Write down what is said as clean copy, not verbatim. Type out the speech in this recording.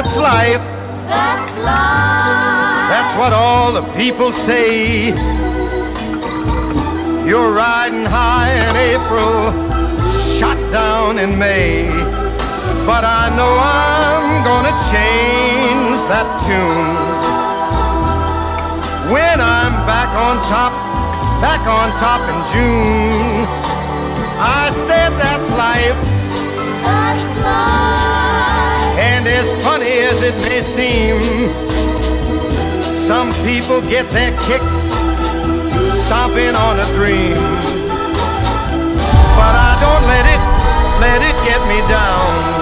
that's life. That's life. That's what all the people say. You're riding high in April, shot down in May. But I know I'm gonna change that tune when I'm back on top in June. I said that's life. That's life. And as funny as it may seem, some people get their kicks stomping on a dream. But I don't let it get me down.